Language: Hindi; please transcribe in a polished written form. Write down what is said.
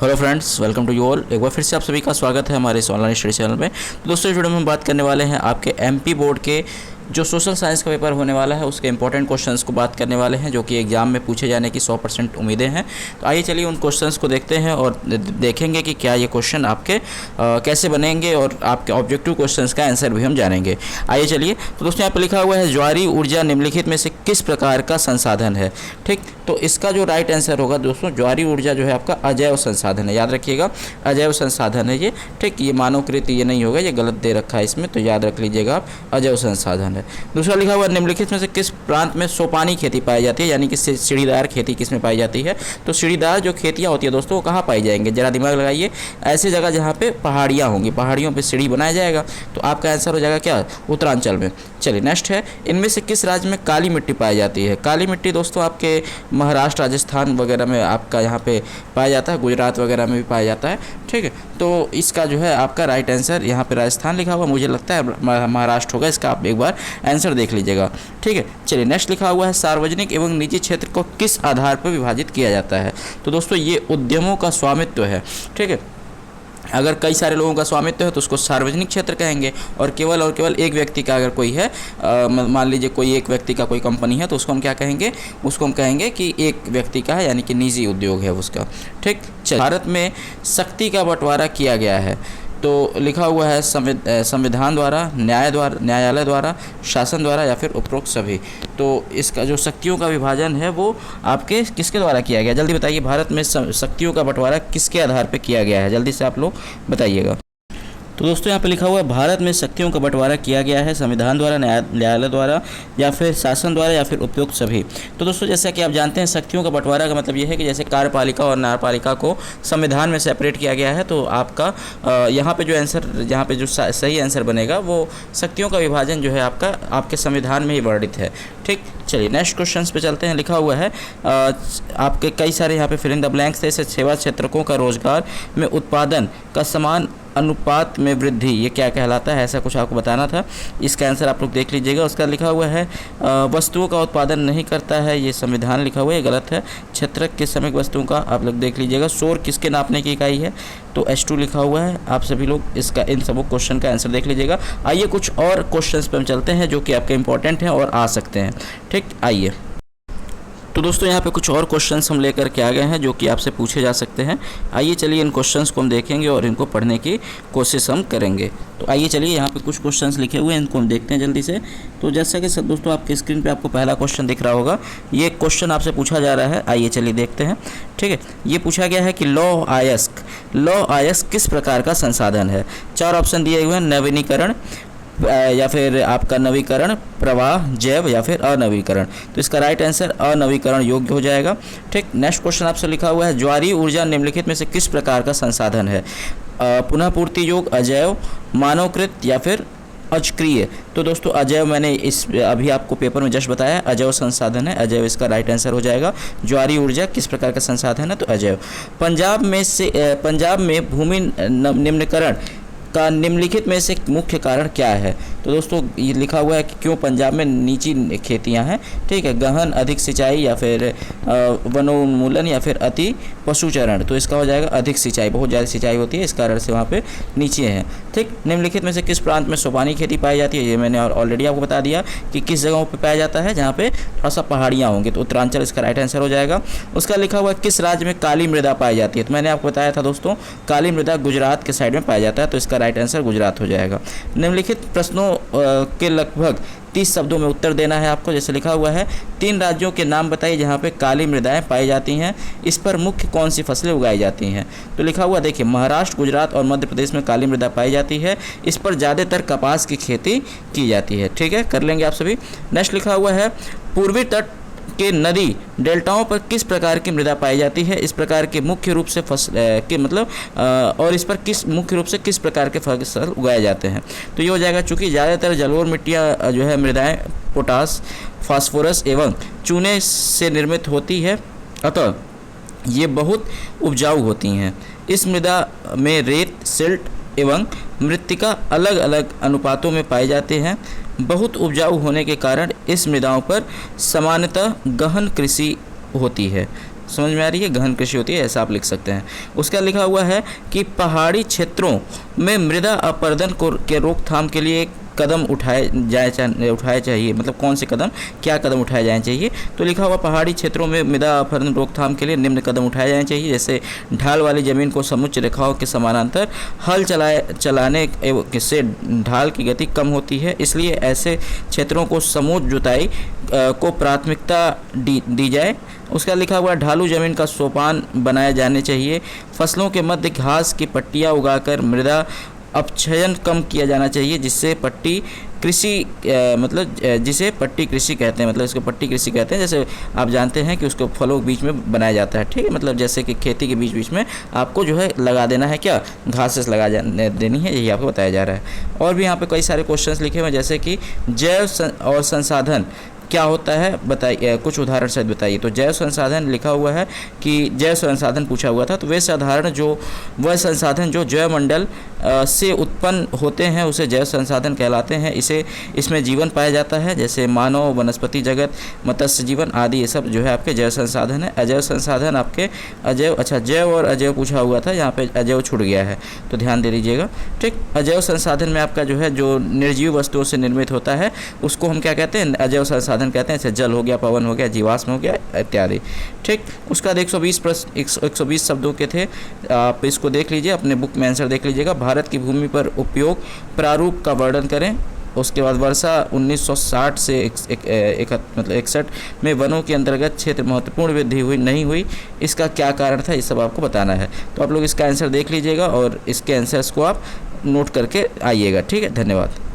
Hello friends, welcome to you all. एक बार फिर से आप सभी का स्वागत है हमारे इस ऑनलाइन स्टडी चैनल में। तो दोस्तों, इस वीडियो में हम बात करने वाले हैं आपके एमपी बोर्ड के जो सोशल साइंस का पेपर होने वाला है उसके इंपॉर्टेंट क्वेश्चंस को बात करने वाले हैं, जो कि एग्जाम में पूछे जाने की 100% उम्मीदें हैं। तो आइए चलिए उन क्वेश्चंस को देखते हैं और देखेंगे कि क्या ये क्वेश्चन आपके कैसे बनेंगे और आपके ऑब्जेक्टिव क्वेश्चंस का आंसर भी हम जानेंगे। आइए चलिए। तो दोस्तों, यहाँ पर लिखा हुआ है ज्वारीय ऊर्जा निम्नलिखित में से किस प्रकार का संसाधन है। ठीक, तो इसका जो राइट आंसर होगा दोस्तों, ज्वारीय ऊर्जा जो है आपका अजैव संसाधन है। याद रखिएगा, अजैव संसाधन है ये। ठीक, ये मानवकृत ये नहीं होगा, ये गलत दे रखा है इसमें, तो याद रख लीजिएगा आप, अजैव संसाधन है। दूसरा लिखा हुआ निम्नलिखित में से किस प्रांत में सोपानी खेती पाई जाती है, यानी कि सीढ़ीदार खेती किस में पाई जाती है। तो सीढ़ीदार जो खेतियाँ होती है दोस्तों, वो कहाँ पाई जाएंगे, जरा दिमाग लगाइए। ऐसी जगह जहाँ पे पहाड़ियाँ होंगी, पहाड़ियों पे सीढ़ी बनाया जाएगा, तो आपका आंसर हो जाएगा क्या, उत्तरांचल में। चलिए नेक्स्ट है, इनमें से किस राज्य में काली मिट्टी पाई जाती है। काली मिट्टी दोस्तों आपके महाराष्ट्र, राजस्थान वगैरह में आपका यहाँ पे पाया जाता है, गुजरात वगैरह में भी पाया जाता है। ठीक है, तो इसका जो है आपका राइट आंसर यहाँ पे राजस्थान लिखा हुआ, मुझे लगता है महाराष्ट्र होगा। इसका आप एक बार आंसर देख लीजिएगा। ठीक है, चलिए नेक्स्ट लिखा हुआ है सार्वजनिक एवं निजी क्षेत्र को किस आधार पर विभाजित किया जाता है। तो दोस्तों, ये उद्यमों का स्वामित्व है। ठीक है, अगर कई सारे लोगों का स्वामित्व है तो उसको सार्वजनिक क्षेत्र कहेंगे, और केवल एक व्यक्ति का अगर कोई है, मान लीजिए कोई एक व्यक्ति का कोई कंपनी है, तो उसको हम क्या कहेंगे, उसको हम कहेंगे कि एक व्यक्ति का है, यानी कि निजी उद्योग है उसका। ठीक, भारत में शक्ति का बंटवारा किया गया है, तो लिखा हुआ है संविधान द्वारा, न्यायालय द्वारा, शासन द्वारा या फिर उपरोक्त सभी। तो इसका जो शक्तियों का विभाजन है वो आपके किसके द्वारा किया गया, जल्दी बताइए। भारत में शक्तियों का बंटवारा किसके आधार पर किया गया है, जल्दी से आप लोग बताइएगा। तो दोस्तों, यहाँ पे लिखा हुआ है भारत में शक्तियों का बंटवारा किया गया है संविधान द्वारा, न्यायालय द्वारा या फिर शासन द्वारा या फिर उपयुक्त सभी। तो दोस्तों, जैसा कि आप जानते हैं, शक्तियों का बंटवारा का मतलब ये है कि जैसे कार्यपालिका और न्यायपालिका को संविधान में सेपरेट किया गया है, तो आपका यहाँ पे जो सही आंसर बनेगा वो शक्तियों का विभाजन जो है आपका आपके संविधान में ही वर्णित है। ठीक, चलिए नेक्स्ट क्वेश्चन पे चलते हैं। लिखा हुआ है आपके कई सारे यहाँ पे फिल इन द ब्लैंक्स थे, सेवा क्षेत्रकों का रोजगार में उत्पादन का समान अनुपात में वृद्धि, ये क्या कहलाता है, ऐसा कुछ आपको बताना था। इसका आंसर आप लोग देख लीजिएगा। उसका लिखा हुआ है वस्तुओं का उत्पादन नहीं करता है, ये संविधान लिखा हुआ है, ये गलत है। क्षेत्रक के समय वस्तुओं का आप लोग देख लीजिएगा। शोर किसके नापने की इकाई है, तो H2 लिखा हुआ है। आप सभी लोग इसका इन सब क्वेश्चन का आंसर देख लीजिएगा। आइए कुछ और क्वेश्चंस पे हम चलते हैं जो कि आपके इंपॉर्टेंट हैं और आ सकते हैं। ठीक, आइए। तो दोस्तों, यहाँ पे कुछ और क्वेश्चंस हम लेकर के आ गए हैं जो कि आपसे पूछे जा सकते हैं। आइए चलिए इन क्वेश्चंस को हम देखेंगे और इनको पढ़ने की कोशिश हम करेंगे। तो आइए चलिए, यहाँ पे कुछ क्वेश्चंस लिखे हुए हैं, इनको हम देखते हैं जल्दी से। तो जैसा कि सब दोस्तों आपकी स्क्रीन पे आपको पहला क्वेश्चन दिख रहा होगा, ये क्वेश्चन आपसे पूछा जा रहा है। आइए चलिए देखते हैं। ठीक है, ये पूछा गया है कि लौह अयस्क किस प्रकार का संसाधन है। 4 ऑप्शन दिए हुए हैं, नवीनीकरण या फिर आपका नवीकरण, प्रवाह, जैव या फिर अनवीकरण। तो इसका राइट आंसर अनवीकरण योग्य हो जाएगा। ठीक, नेक्स्ट क्वेश्चन आपसे लिखा हुआ है ज्वारीय ऊर्जा निम्नलिखित में से किस प्रकार का संसाधन है। पुनः पूर्ति योग्य, अजैव, मानवकृत या फिर अचक्रिय। तो दोस्तों, अजैव मैंने अभी आपको पेपर में जस्ट बताया, अजैव संसाधन है, अजैव इसका राइट आंसर हो जाएगा। ज्वारीय ऊर्जा किस प्रकार का संसाधन है, तो अजैव। पंजाब में भूमि निम्नीकरण का निम्नलिखित में से मुख्य कारण क्या है। तो दोस्तों, ये लिखा हुआ है कि क्यों पंजाब में नीची खेतियां हैं। ठीक है, गहन, अधिक सिंचाई या फिर वनोन्मूलन या फिर अति पशुचरण। तो इसका हो जाएगा अधिक सिंचाई, बहुत ज़्यादा सिंचाई होती है, इस कारण से वहाँ पे नीचे हैं। ठीक, निम्नलिखित में से किस प्रांत में सोपानी खेती पाई जाती है, ये मैंने ऑलरेडी आपको बता दिया कि किस जगहों पर पाया जाता है जहाँ पे थोड़ा सा पहाड़ियाँ होंगी, तो उत्तरांचल इसका राइट आंसर हो जाएगा। उसका लिखा हुआ किस राज्य में काली मृदा पाई जाती है। तो मैंने आपको बताया था दोस्तों, काली मृदा गुजरात के साइड में पाया जाता है, तो इसका राइट आंसर गुजरात हो जाएगा। निम्नलिखित प्रश्नों के लगभग 30 शब्दों में उत्तर देना है आपको। जैसे लिखा हुआ है 3 राज्यों के नाम बताइए जहाँ पे काली मृदाएं पाई जाती हैं, इस पर मुख्य कौन सी फसलें उगाई जाती हैं। तो लिखा हुआ देखिए, महाराष्ट्र, गुजरात और मध्य प्रदेश में काली मृदा पाई जाती है, इस पर ज़्यादातर कपास की खेती की जाती है। ठीक है, कर लेंगे आप सभी। नेक्स्ट लिखा हुआ है पूर्वी तट के नदी डेल्टाओं पर किस प्रकार की मृदा पाई जाती है, इस प्रकार के मुख्य रूप से और इस पर मुख्य रूप से किस प्रकार के फसल उगाए जाते हैं। तो ये हो जाएगा, चूँकि ज़्यादातर जलोढ़ मिट्टियाँ जो है मृदाएं पोटास, फास्फोरस एवं चूने से निर्मित होती है, अतः ये बहुत उपजाऊ होती हैं। इस मृदा में रेत, सिल्ट एवं मृत्तिका अलग अलग अनुपातों में पाए जाते हैं। बहुत उपजाऊ होने के कारण इस मृदाओं पर सामान्यतः गहन कृषि होती है। समझ में आ रही है, गहन कृषि होती है, ऐसा आप लिख सकते हैं। उसका लिखा हुआ है कि पहाड़ी क्षेत्रों में मृदा अपरदन को के रोकथाम के लिए कदम उठाए चाहिए, मतलब कौन से कदम, क्या कदम उठाए जाने चाहिए। तो लिखा हुआ पहाड़ी क्षेत्रों में मृदा अपरदन रोकथाम के लिए निम्न कदम उठाए जाने चाहिए, जैसे ढाल वाली ज़मीन को समुच्च रेखाओं के समानांतर हल चलाने से ढाल की गति कम होती है, इसलिए ऐसे क्षेत्रों को समूह जुताई को प्राथमिकता दी जाए। उसका लिखा हुआ ढालू ज़मीन का सोपान बनाए जाने चाहिए। फसलों के मध्य घास की पट्टियाँ उगाकर मृदा अपक्षयन कम किया जाना चाहिए, जिससे पट्टी कृषि जिसे पट्टी कृषि कहते हैं, मतलब इसको पट्टी कृषि कहते हैं। जैसे आप जानते हैं कि उसको फलों के बीच में बनाया जाता है, ठीक है, मतलब जैसे कि खेती के बीच बीच में आपको जो है लगा देना है, क्या घासेस लगा देनी है, यही आपको बताया जा रहा है। और भी यहाँ पे कई सारे क्वेश्चंस लिखे हुए हैं, जैसे कि जैव और संसाधन क्या होता है बताइए, कुछ उदाहरण सहित बताइए। तो जैव संसाधन लिखा हुआ है कि जैव संसाधन पूछा हुआ था, तो वह संसाधन जो जैव मंडल से उत्पन्न होते हैं उसे जैव संसाधन कहलाते हैं। इसमें जीवन पाया जाता है, जैसे मानव, वनस्पति जगत, मत्स्य जीवन आदि, ये सब जो है आपके जैव संसाधन है। अजैव संसाधन आपके जैव और अजैव पूछा हुआ था, यहाँ पे अजैव छूट गया है, तो ध्यान दे लीजिएगा, ठीक। अजैव संसाधन में आपका जो है जो निर्जीव वस्तुओं से निर्मित होता है उसको हम क्या कहते हैं, अजैव संसाधन कहते हैं, जैसे जल हो गया, पवन हो गया, जीवाश्म हो गया इत्यादि, ठीक। उसका 120 शब्दों के थे, आप इसको देख लीजिए, अपने बुक में आंसर देख लीजिएगा। भारत की भूमि पर उपयोग प्रारूप का वर्णन करें। उसके बाद वर्षा 1960 से 61 में वनों के अंतर्गत क्षेत्र महत्वपूर्ण वृद्धि नहीं हुई, इसका क्या कारण था, ये सब आपको बताना है। तो आप लोग इसका आंसर देख लीजिएगा और इसके आंसर्स को आप नोट करके आइएगा, ठीक है। धन्यवाद।